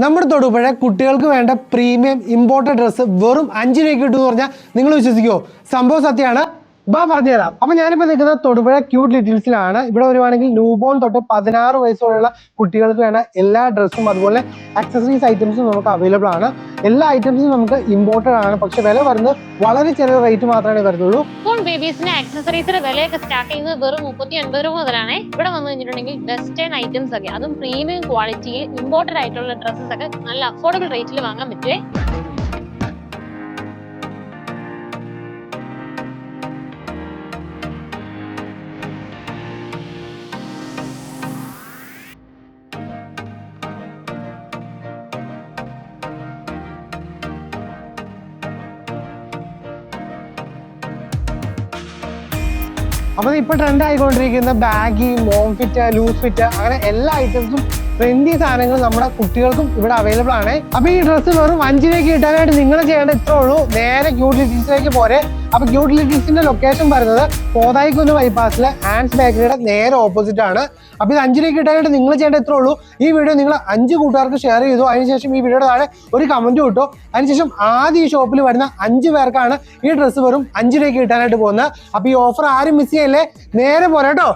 നമ്മുടെ തൊടുപുഴ കുട്ടികൾക്ക് വേണ്ട പ്രീമിയം ഇമ്പോർട്ടഡ് ഡ്രസ്സ് വെറും 5 രൂപയ്ക്ക് കിട്ടുമെന്ന് പറഞ്ഞാൽ നിങ്ങൾ വിശ്വസിക്കുമോ? സംഭവം സത്യമാണ്. പറഞ്ഞുതരാം. അപ്പൊ ഞാനിപ്പോ നിൽക്കുന്നത് തൊടുപുഴ ക്യൂട്ട് ലിറ്റിൽസിലാണ്. ഇവിടെ വരുവാണെങ്കിൽ ന്യൂബോൺ തൊട്ട് 16 വയസ്സുള്ള കുട്ടികൾക്ക് വേണ്ട എല്ലാ ഡ്രസ്സും അതുപോലെ ആക്സസറീസ് ഐറ്റംസും നമുക്ക് അവൈലബിൾ ആണ്. എല്ലാ ഐറ്റംസും നമുക്ക് ഇമ്പോർട്ടഡ് ആണ്. പക്ഷെ വില വരുന്നത് വളരെ ചെറിയ റേറ്റ് മാത്രമേ വരുന്നുള്ളൂ. ബേബീസിന്റെ ആക്സസറീസിന്റെ വിലയൊക്കെ സ്റ്റാർട്ട് ചെയ്യുന്നത് വെറും 39 രൂപ മുതലാണ്. ഇവിടെ വന്നു കഴിഞ്ഞിട്ടുണ്ടെങ്കിൽ വെസ്റ്റേൺ ഐറ്റംസ് ഒക്കെ അതും പ്രീമിയം ക്വാളിറ്റിയിൽ ഇമ്പോർട്ടഡ് ആയിട്ടുള്ള ഡ്രസ്സസ് ഒക്കെ നല്ല അഫോർഡബിൾ റേറ്റിൽ വാങ്ങാൻ പറ്റുവേ. അപ്പൊ ഇപ്പൊ ട്രെൻഡ് ആയിക്കൊണ്ടിരിക്കുന്ന baggy, mom fit, loose fit അങ്ങനെ എല്ലാ ഐറ്റംസും ട്രെൻഡി സാധനങ്ങൾ നമ്മുടെ കുട്ടികൾക്കും ഇവിടെ അവൈലബിൾ ആണ്. അപ്പൊ ഈ ഡ്രസ്സ് വെറും 5 രൂപയ്ക്ക് കിട്ടാനായിട്ട് നിങ്ങൾ ചെയ്യേണ്ട ഇത്രേ ഉള്ളൂ. നേരെ ക്യൂട്ട് ലിറ്റിൽസിലേക്ക് പോരെ. അപ്പൊ ക്യൂട്ട് ലിറ്റിൽസിന്റെ ലൊക്കേഷൻ വരുന്നത് കോതായിക്കുന്ന് ബൈപ്പാസിലെ ആൻസ് ബേക്കറിയുടെ നേരെ ഓപ്പോസിറ്റ് ആണ്. അപ്പൊ ഇത് 5 രൂപയ്ക്ക് കിട്ടാനായിട്ട് നിങ്ങൾ ചെയ്യേണ്ട ഇത്രേ ഉള്ളൂ. ഈ വീഡിയോ നിങ്ങൾ 5 കൂട്ടുകാർക്ക് ഷെയർ ചെയ്തു. അതിനുശേഷം ഈ വീഡിയോയുടെ താഴെ ഒരു കമന്റ് കിട്ടും. അതിനുശേഷം ആദ്യം ഈ ഷോപ്പിൽ വരുന്ന 5 പേർക്കാണ് ഈ ഡ്രസ്സ് വെറും 5 രൂപയ്ക്ക് കിട്ടാനായിട്ട് പോകുന്നത്. അപ്പൊ ഈ ഓഫർ ആരും മിസ് ചെയ്യല്ലേ, നേരെ പോരാട്ടോ.